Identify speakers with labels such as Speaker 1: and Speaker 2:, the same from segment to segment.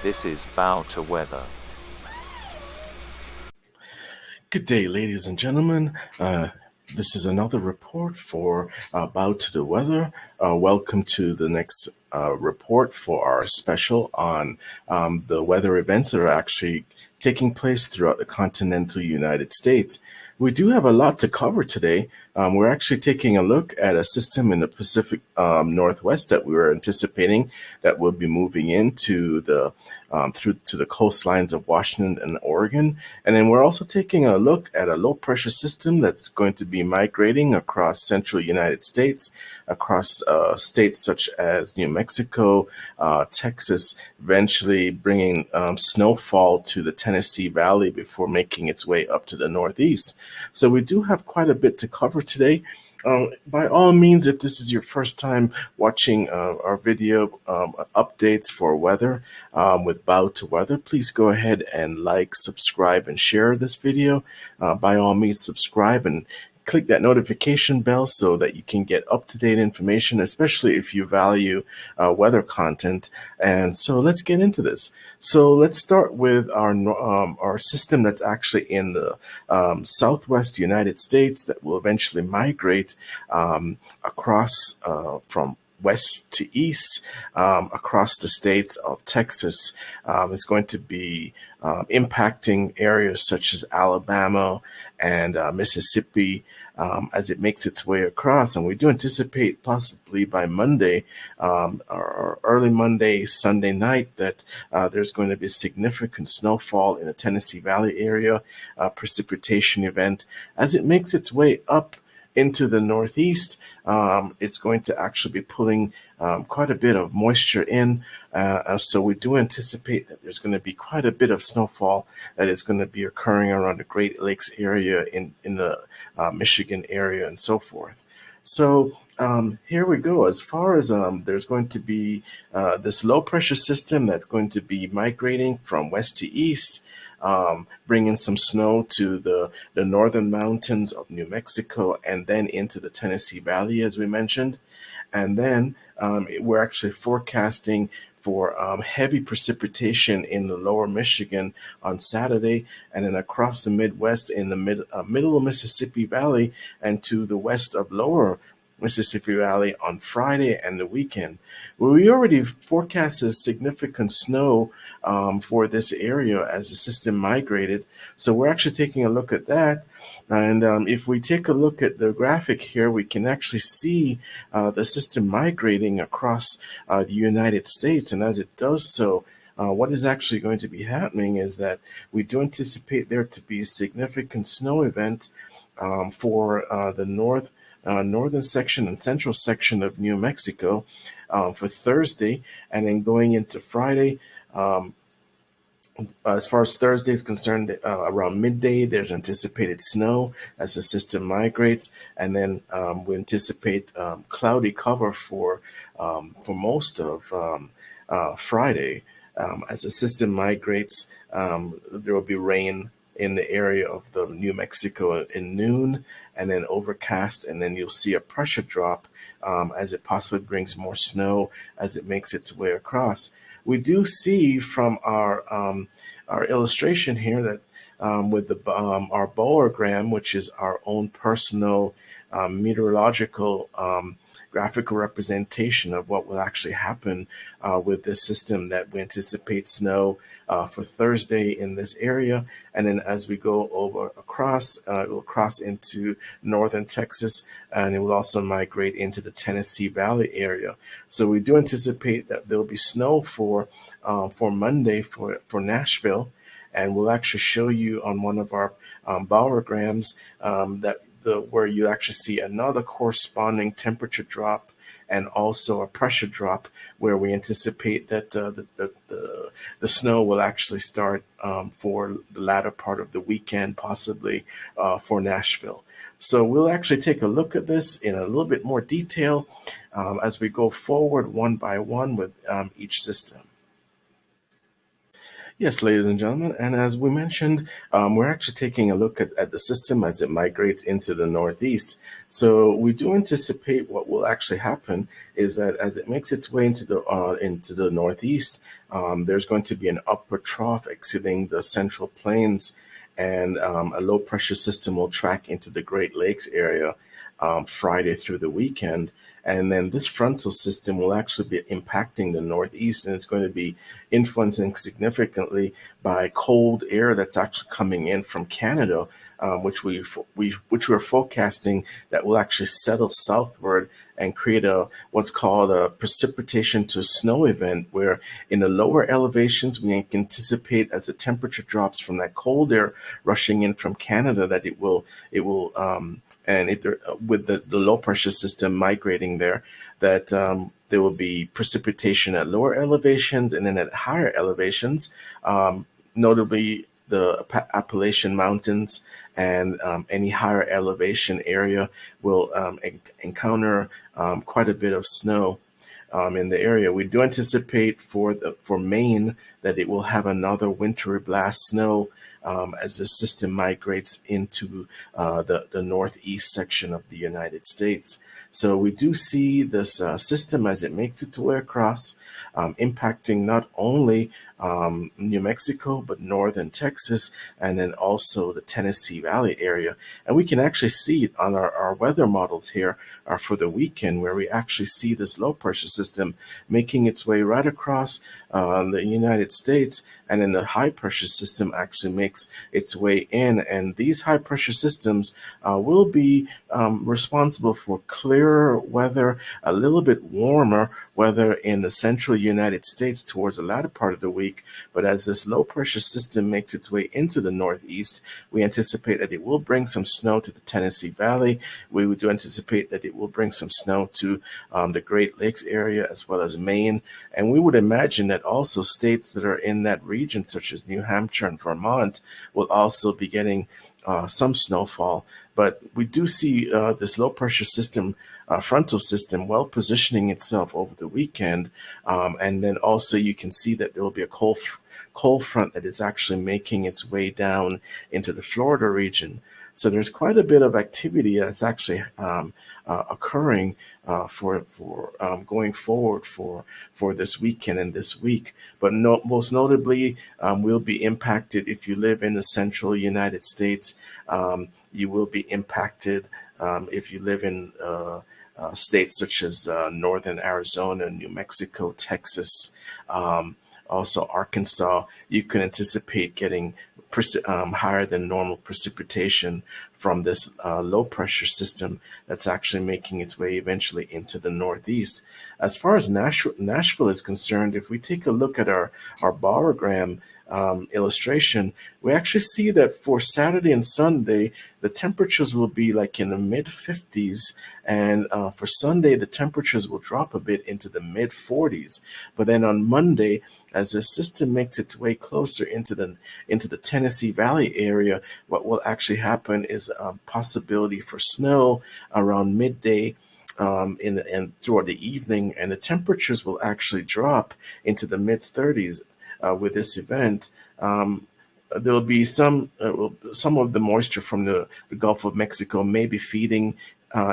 Speaker 1: This is Bow to Weather.
Speaker 2: Good day, ladies and gentlemen. This is another report for Bow to the Weather. Welcome to the next report for our special on the weather events that are actually taking place throughout the continental United States. We do have a lot to cover today. We're actually taking a look at a system in the Pacific Northwest that we were anticipating that will be moving into the through to the coastlines of Washington and Oregon. And then we're also taking a look at a low pressure system that's going to be migrating across central United States, across states such as New Mexico, Texas, eventually bringing snowfall to the Tennessee Valley before making its way up to the Northeast. So we do have quite a bit to cover today. By all means, if this is your first time watching our video updates for weather with Bow to Weather, please go ahead and like, subscribe, and share this video. By all means, subscribe and click that notification bell so that you can get up-to-date information, especially if you value weather content. And so let's get into this. So let's start with our system that's actually in the southwest United States that will eventually migrate across from west to east across the states of Texas. Is going to be impacting areas such as Alabama and Mississippi as it makes its way across. And we do anticipate possibly by Monday or early Monday, Sunday night, that there's going to be significant snowfall in the Tennessee Valley area, precipitation event. As it makes its way up into the Northeast, it's going to actually be pulling quite a bit of moisture in. So we do anticipate that there's going to be quite a bit of snowfall that is going to be occurring around the Great Lakes area in the Michigan area and so forth. So here we go. As far as there's going to be this low pressure system that's going to be migrating from west to east, bringing some snow to the northern mountains of New Mexico and then into the Tennessee Valley, as we mentioned. And then we're actually forecasting for heavy precipitation in the lower Michigan on Saturday, and then across the Midwest in the middle of Mississippi Valley and to the west of lower Mississippi Valley on Friday and the weekend. Well, we already forecasted significant snow for this area as the system migrated. So we're actually taking a look at that. And if we take a look at the graphic here, we can actually see the system migrating across the United States. And as it does so, what is actually going to be happening is that we do anticipate there to be a significant snow event for the northern section and central section of New Mexico for Thursday, and then going into Friday. As far as Thursday is concerned, around midday, there's anticipated snow as the system migrates, and then we anticipate cloudy cover for most of Friday. As the system migrates, there will be rain in the area of the New Mexico in noon, and then overcast, and then you'll see a pressure drop as it possibly brings more snow as it makes its way across. We do see from our illustration here that with the our boregram, which is our own personal meteorological graphical representation of what will actually happen with this system, that we anticipate snow for Thursday in this area. And then as we go over across, it will cross into northern Texas, and it will also migrate into the Tennessee Valley area. So we do anticipate that there will be snow for Monday for Nashville. And we'll actually show you on one of our barograms that where you actually see another corresponding temperature drop and also a pressure drop, where we anticipate that the snow will actually start for the latter part of the weekend, possibly for Nashville. So we'll actually take a look at this in a little bit more detail as we go forward one by one with each system. Yes, ladies and gentlemen, and as we mentioned, we're actually taking a look at the system as it migrates into the Northeast. So we do anticipate what will actually happen is that as it makes its way into the Northeast, there's going to be an upward trough exiting the Central Plains, and a low pressure system will track into the Great Lakes area Friday through the weekend. And then this frontal system will actually be impacting the Northeast, and it's going to be influencing significantly by cold air that's actually coming in from Canada, which we're forecasting that will actually settle southward and create a what's called a precipitation to snow event, where in the lower elevations we anticipate as the temperature drops from that cold air rushing in from Canada that it will and it, with the low pressure system migrating there, that there will be precipitation at lower elevations and then at higher elevations, notably the Appalachian Mountains and any higher elevation area will encounter quite a bit of snow in the area. We do anticipate for Maine that it will have another wintry blast snow as the system migrates into the northeast section of the United States. So we do see this system as it makes its way across, impacting not only New Mexico, but northern Texas, and then also the Tennessee Valley area. And we can actually see it on our weather models here for the weekend, where we actually see this low pressure system making its way right across the United States, and then the high pressure system actually makes its way in. And these high pressure systems will be responsible for clearer weather, a little bit warmer weather in the central United States towards the latter part of the week. But as this low pressure system makes its way into the Northeast, we anticipate that it will bring some snow to the Tennessee Valley. We do anticipate that it will bring some snow to the Great Lakes area as well as Maine. And we would imagine that also states that are in that region, such as New Hampshire and Vermont, will also be getting some snowfall. But we do see this low pressure system, frontal system, well positioning itself over the weekend. And then also you can see that there will be a cold front that is actually making its way down into the Florida region. So there's quite a bit of activity that's actually occurring for going forward for this weekend and this week. But most notably, will be impacted if you live in the central United States. You will be impacted if you live in states such as northern Arizona, New Mexico, Texas. Also, Arkansas, you can anticipate getting higher than normal precipitation from this low pressure system that's actually making its way eventually into the Northeast. As far as Nashville is concerned, if we take a look at our barogram illustration, we actually see that for Saturday and Sunday, the temperatures will be like in the mid 50s, and for Sunday, the temperatures will drop a bit into the mid 40s. But then on Monday, as the system makes its way closer into the Tennessee Valley area, what will actually happen is a possibility for snow around midday and throughout the evening, and the temperatures will actually drop into the mid 30s with this event. There will be some of the moisture from the Gulf of Mexico may be feeding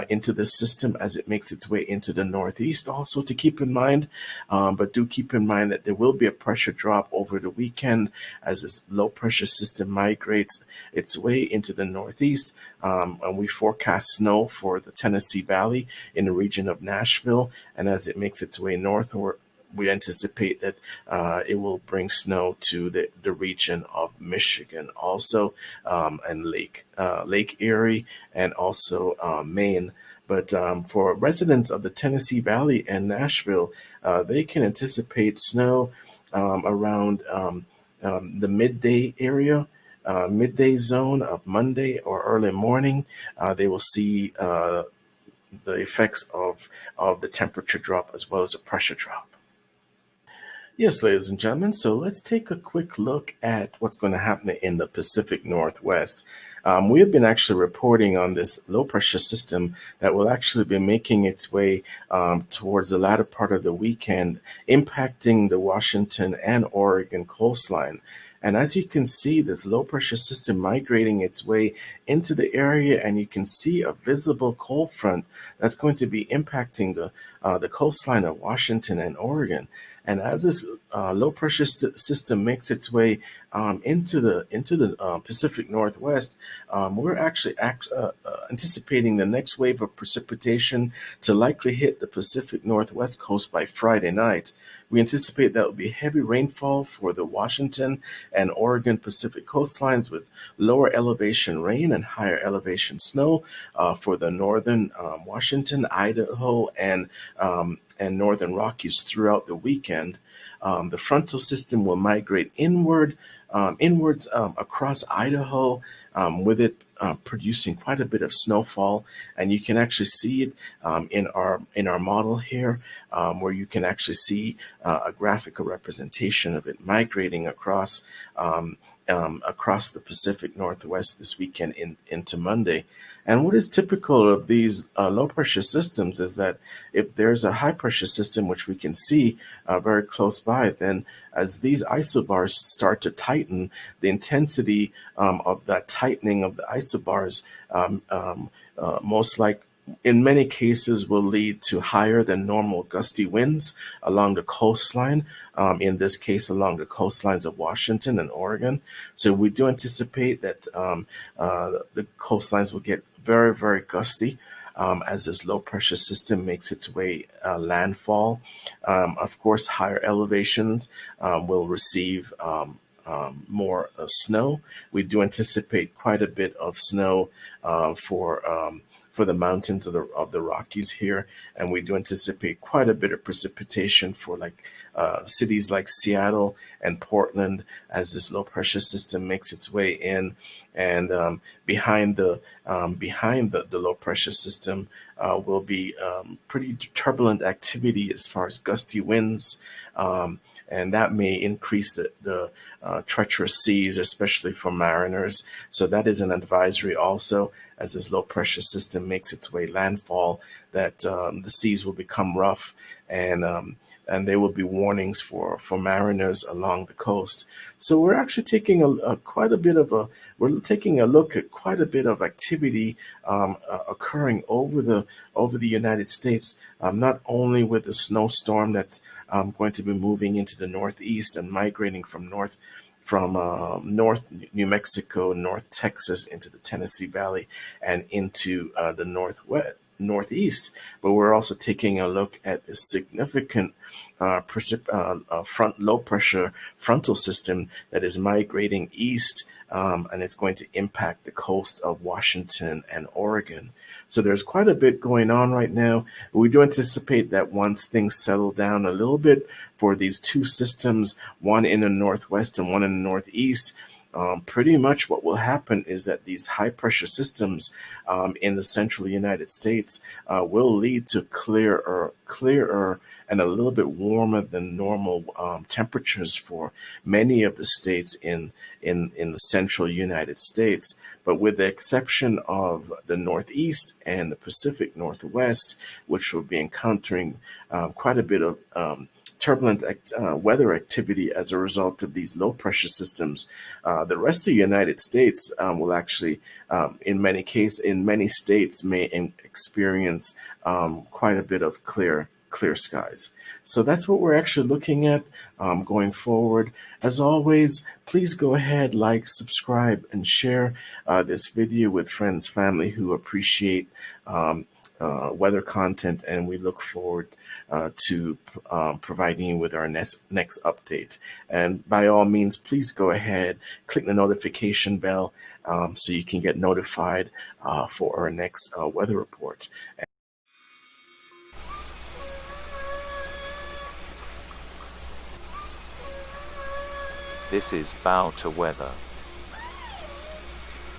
Speaker 2: into the system as it makes its way into the Northeast. Also to keep in mind, but do keep in mind that there will be a pressure drop over the weekend as this low pressure system migrates its way into the Northeast. And we forecast snow for the Tennessee Valley in the region of Nashville, and as it makes its way northward, we anticipate that it will bring snow to the region of Michigan also, and Lake Erie, and also Maine. But for residents of the Tennessee Valley and Nashville, they can anticipate snow around the midday area, midday zone of Monday or early morning. They will see the effects of the temperature drop as well as the pressure drop. Yes, ladies and gentlemen, so let's take a quick look at what's going to happen in the Pacific Northwest. We have been actually reporting on this low pressure system that will actually be making its way towards the latter part of the weekend, impacting the Washington and Oregon coastline. And as you can see, this low pressure system migrating its way into the area, and you can see a visible cold front that's going to be impacting the coastline of Washington and Oregon. And as this low pressure system makes its way into the Pacific Northwest, we're actually anticipating the next wave of precipitation to likely hit the Pacific Northwest coast by Friday night. We anticipate that will be heavy rainfall for the Washington and Oregon Pacific coastlines, with lower elevation rain and higher elevation snow for the northern Washington, Idaho, and northern Rockies throughout the weekend. The frontal system will migrate inwards across Idaho, with it producing quite a bit of snowfall, and you can actually see it in our model here, where you can actually see a graphical representation of it migrating across the Pacific Northwest this weekend into Monday. And what is typical of these low pressure systems is that if there's a high pressure system, which we can see very close by, then as these isobars start to tighten, the intensity of that tightening of the isobars most like in many cases will lead to higher than normal gusty winds along the coastline, in this case along the coastlines of Washington and Oregon. So we do anticipate that the coastlines will get very, very gusty as this low pressure system makes its way landfall. Of course, higher elevations will receive more snow. We do anticipate quite a bit of snow for the mountains of the Rockies here, and we do anticipate quite a bit of precipitation for cities like Seattle and Portland as this low pressure system makes its way in. And behind the low pressure system will be pretty turbulent activity as far as gusty winds. And that may increase the treacherous seas, especially for mariners. So that is an advisory also, as this low pressure system makes its way landfall, that the seas will become rough, and there will be warnings for mariners along the coast. So we're actually taking we're taking a look at quite a bit of activity occurring over the United States, not only with the snowstorm that's going to be moving into the northeast and migrating from north New Mexico, North Texas into the Tennessee Valley and into the northeast, but we're also taking a look at a significant low pressure frontal system that is migrating east, and it's going to impact the coast of Washington and Oregon. So there's quite a bit going on right now. We do anticipate that once things settle down a little bit for these two systems, one in the northwest and one in the northeast, pretty much what will happen is that these high pressure systems in the central United States will lead to clearer and a little bit warmer than normal temperatures for many of the states in the central United States. But with the exception of the Northeast and the Pacific Northwest, which will be encountering quite a bit of turbulent weather activity as a result of these low pressure systems, the rest of the United States will actually, in many states, may experience quite a bit of clear skies. So that's what we're actually looking at going forward. As always, please go ahead, like, subscribe, and share this video with friends, family who appreciate weather content, and we look forward to providing you with our next update. And by all means, please go ahead, click the notification bell so you can get notified for our next weather report.
Speaker 1: This is Bow to Weather.